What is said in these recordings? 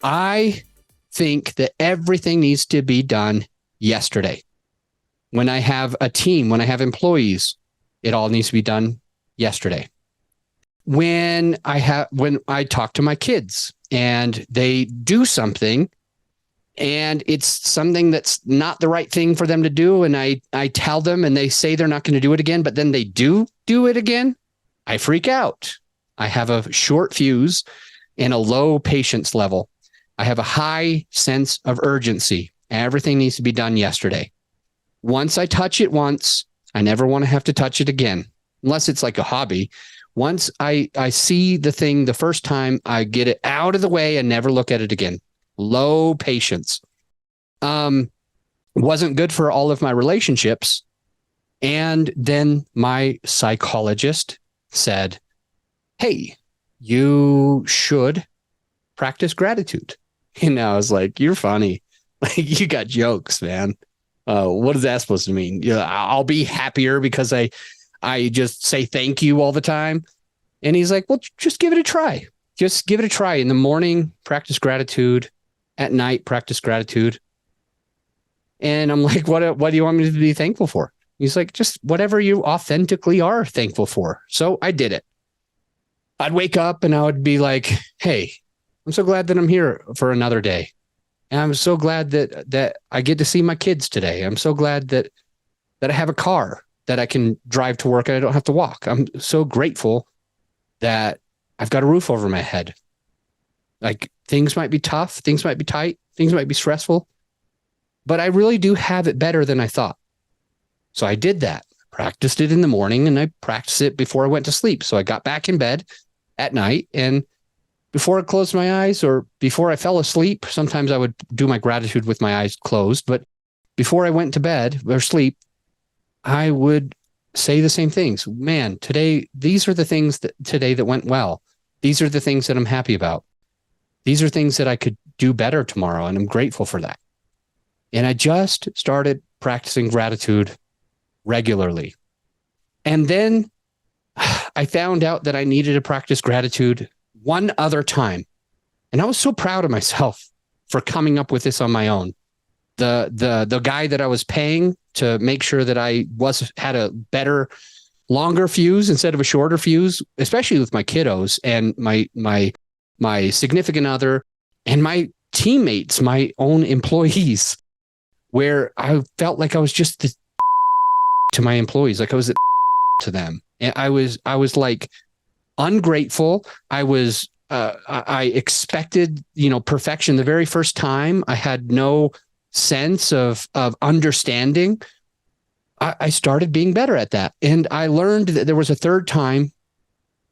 I think that everything needs to be done yesterday. When I have a team, when I have employees, it all needs to be done yesterday. When I talk to my kids and they do something and it's something that's not the right thing for them to do, and I tell them and they say they're not going to do it again, but then they do it again, I freak out. I have a short fuse and a low patience level. I have a high sense of urgency. Everything needs to be done yesterday. Once I touch it once, I never want to have to touch it again, unless it's like a hobby. Once I see the thing the first time, I get it out of the way and never look at it again. Low patience. Wasn't good for all of my relationships. And then my psychologist said, hey, you should practice gratitude. And I was like, you're funny. Like, you got jokes, man. What is that supposed to mean? I'll be happier because I just say thank you all the time. And he's like, well, just give it a try. Just give it a try. In the morning, practice gratitude. At night, practice gratitude. And I'm like, what do you want me to be thankful for? He's like, just whatever you authentically are thankful for. So I did it. I'd wake up and I would be like, hey, I'm so glad that I'm here for another day. And I'm so glad that I get to see my kids today. I'm so glad that I have a car that I can drive to work and I don't have to walk. I'm so grateful that I've got a roof over my head. Like, things might be tough, things might be tight, things might be stressful, but I really do have it better than I thought. So I did that, practiced it in the morning, and I practiced it before I went to sleep. So I got back in bed at night, and before I closed my eyes or before I fell asleep, sometimes I would do my gratitude with my eyes closed, but before I went to bed or sleep, I would say the same things. Man, today, these are the things that went well. These are the things that I'm happy about. These are things that I could do better tomorrow, and I'm grateful for that. And I just started practicing gratitude regularly. And then I found out that I needed to practice gratitude one other time. And I was so proud of myself for coming up with this on my own. The guy that I was paying to make sure that I had a better, longer fuse instead of a shorter fuse, especially with my kiddos and my significant other and my teammates, my own employees, where I felt like I was just to my employees, like I was to them. And I was like ungrateful. I expected, perfection the very first time. I had no sense of understanding. I started being better at that. And I learned that there was a third time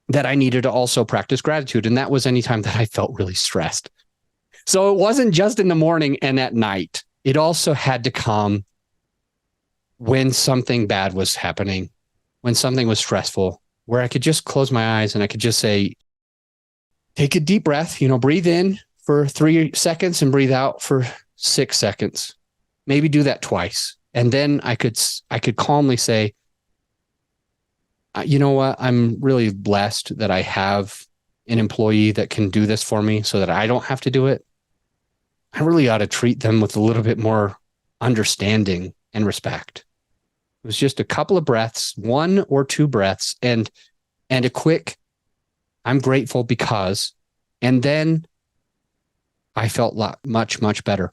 that I needed to also practice gratitude. And that was anytime that I felt really stressed. So it wasn't just in the morning and at night. It also had to come when something bad was happening, when something was stressful, where I could just close my eyes and I could just say, take a deep breath, breathe in for 3 seconds and breathe out for 6 seconds. Maybe do that twice. And then I could calmly say, you know what? I'm really blessed that I have an employee that can do this for me so that I don't have to do it. I really ought to treat them with a little bit more understanding and respect. It was just a couple of breaths, 1 or 2 breaths, and a quick, I'm grateful because, and then I felt much, much better.